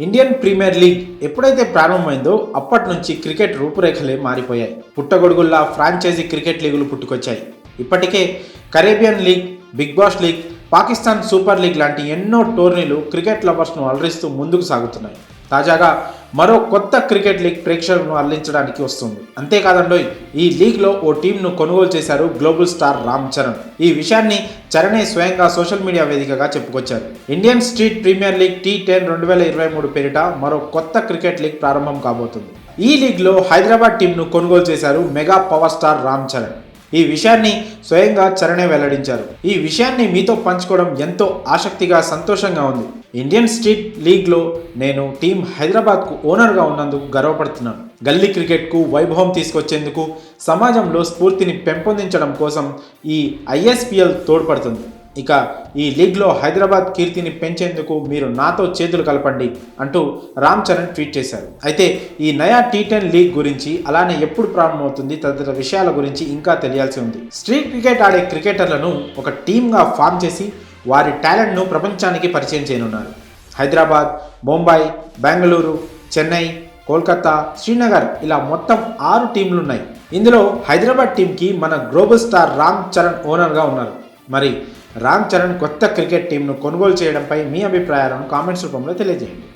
Indian premier league ఎప్పుడైతే ప్రారంభమైందో అప్పటి నుంచి క్రికెట్ రూపురేఖలే మారిపోయాయి. పుట్టగొడుగుల్లా ఫ్రాంచైజీ క్రికెట్ లీగులు పుట్టుకొచ్చాయి. ఇప్పటికే Caribbean league, big bash league, Pakistan super league లాంటి ఎన్నో టోర్నీలు క్రికెట్ లవర్స్ను అలరిస్తూ ముందుకు సాగుతున్నాయి. తాజాగా మరో కొత్త క్రికెట్ లీగ్ ప్రేక్షకులను అల్లించడానికి వస్తుంది. అంతేకాదండోయ్, ఈ లీగ్లో ఓ టీంను కొనుగోలు చేశారు గ్లోబల్ స్టార్ రామ్ చరణ్. ఈ విషయాన్ని చరణే స్వయంగా సోషల్ మీడియా వేదికగా చెప్పుకొచ్చారు. Indian street premier league T10 2023 పేరిట మరో కొత్త క్రికెట్ లీగ్ ప్రారంభం కాబోతుంది. ఈ లీగ్లో హైదరాబాద్ టీంను కొనుగోలు చేశారు mega power star Ram Charan. ఈ విషయాన్ని స్వయంగా చరణే వెల్లడించారు. ఈ విషయాన్ని మీతో పంచుకోవడం ఎంతో ఆసక్తిగా, సంతోషంగా ఉంది. ఇండియన్ స్ట్రీట్ లీగ్లో నేను టీం హైదరాబాద్కు ఓనర్గా ఉన్నందుకు గర్వపడుతున్నాను. గల్లీ క్రికెట్కు వైభవం తీసుకొచ్చేందుకు, సమాజంలో స్ఫూర్తిని పెంపొందించడం కోసం ఈ ISPL తోడ్పడుతుంది. ఇక ఈ లీగ్లో హైదరాబాద్ కీర్తిని పెంచేందుకు మీరు నాతో చేతులు కలపండి అంటూ రామ్ చరణ్ ట్వీట్ చేశారు. అయితే ఈ నయా T10 లీగ్ గురించి, అలానే ఎప్పుడు ప్రారంభమవుతుంది తదితర విషయాల గురించి ఇంకా తెలియాల్సి ఉంది. స్ట్రీట్ క్రికెట్ ఆడే క్రికెటర్లను ఒక టీమ్గా ఫామ్ చేసి వారి టాలెంట్ను ప్రపంచానికి పరిచయం చేయనున్నారు. హైదరాబాద్, ముంబై, బెంగళూరు, చెన్నై, కోల్కతా, శ్రీనగర్ ఇలా మొత్తం 6 టీంలున్నాయి. ఇందులో హైదరాబాద్ టీంకి మన గ్లోబల్ స్టార్ రామ్ చరణ్ ఓనర్గా ఉన్నారు. మరి రామ్ చరణ్ కొత్త క్రికెట్ టీంను కొనుగోలు చేయడంపై మీ అభిప్రాయాలను కామెంట్స్ రూపంలో తెలియజేయండి.